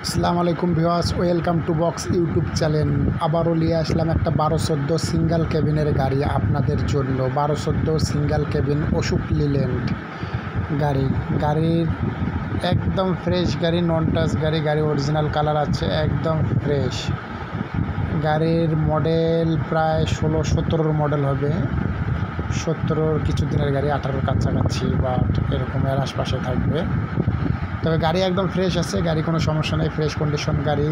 আসসালামু আলাইকুম viewers, welcome to box YouTube channel. আবারও নিয়ে আসলাম একটা 1214 সিঙ্গেল কেবিনের গাড়ি আপনাদের জন্য। 1214 সিঙ্গেল কেবিন অশোক লিল্যান্ড গাড়ির একদম ফ্রেশ গাড়ি, নন টাচ গাড়ি অরিজিনাল কালার আছে, একদম ফ্রেশ। গাড়ির মডেল প্রায় 16-17 মডেল হবে, 17 কিছু দিনের গাড়ি, 18 কাছাকাছি বা এরকমের আশপাশে থাকবে। তবে গাড়ি একদম ফ্রেশ আছে, গাড়ি কোনো সমস্যা নেই, ফ্রেশ কন্ডিশন গাড়ি।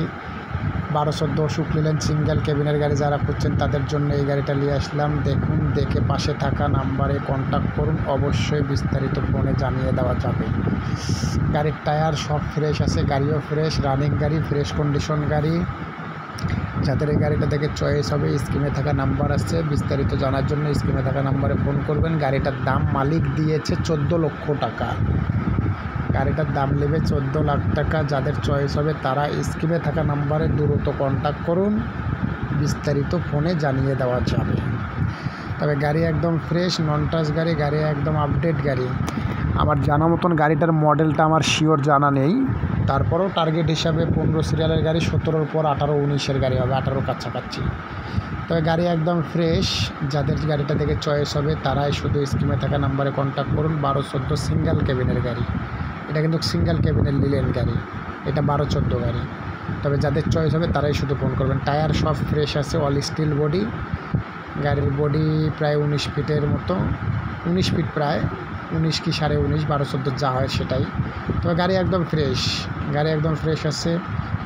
1214 অশোক লিল্যান্ড সিঙ্গেল কেবিনের গাড়ি যারা খুঁজছেন তাদের জন্য এই গাড়িটা নিয়ে আসলাম। দেখুন, দেখে পাশে থাকা নাম্বারে কন্ট্যাক্ট করুন, অবশ্যই বিস্তারিত ফোনে জানিয়ে দেওয়া যাবে। গাড়ির টায়ার সব ফ্রেশ আছে, গাড়িও ফ্রেশ, রানিং গাড়ি, ফ্রেশ কন্ডিশন গাড়ি। যাদের এই গাড়িটা দেখে চয়েস হবে, স্ক্রিনে থাকা নাম্বার আছে, বিস্তারিত জানার জন্য স্ক্রিনে থাকা নাম্বারে ফোন করবেন। গাড়িটার দাম মালিক দিয়েছে 14 লক্ষ টাকা। গাড়িটার দাম নেবে 14 লাখ টাকা। যাদের চয়েস হবে তারা স্ক্রিনে থাকা নাম্বারে দ্রুত কন্ট্যাক্ট করুন, বিস্তারিত ফোনে জানিয়ে দেওয়া যাবে। তবে গাড়ি একদম ফ্রেশ, নন টাচ গাড়ি একদম আপডেট গাড়ি। আমার জানা মতন গাড়িটার মডেলটা আমার শিওর জানা নেই, তারপরেও টার্গেট হিসাবে 15 সিরিয়ালের গাড়ি, 17-র পর 18-19-এর গাড়ি হবে, 18 কাছাকাছি। তবে গাড়ি একদম ফ্রেশ। যাদের গাড়িটা দেখে চয়েস হবে তারাই শুধু স্ক্রিনে থাকা নাম্বারে কন্ট্যাক্ট করুন। 1214 সিঙ্গেল কেবিনের গাড়ি, এটা কিন্তু সিঙ্গেল কেবিনের লিল্যান্ড গাড়ি, এটা 1214 গাড়ি। তবে যাদের চয়েস হবে তারাই শুধু ফোন করবেন। টায়ার সব ফ্রেশ আছে, অল স্টিল বডি। গাড়ির বডি প্রায় 19 ফিটের মতো, 19 ফিট, প্রায় 19 কি 19.5, 1214 যা হয় সেটাই। তবে গাড়ি একদম ফ্রেশ আছে।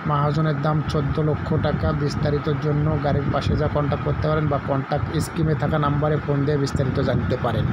মাহাজনের দাম 14 লক্ষ টাকা। বিস্তারিতর জন্য গাড়ির পাশে যা কন্ট্যাক্ট করতে পারেন বা কন্ট্যাক্ট স্কিমে থাকা নাম্বারে ফোন দিয়ে বিস্তারিত জানতে পারেন।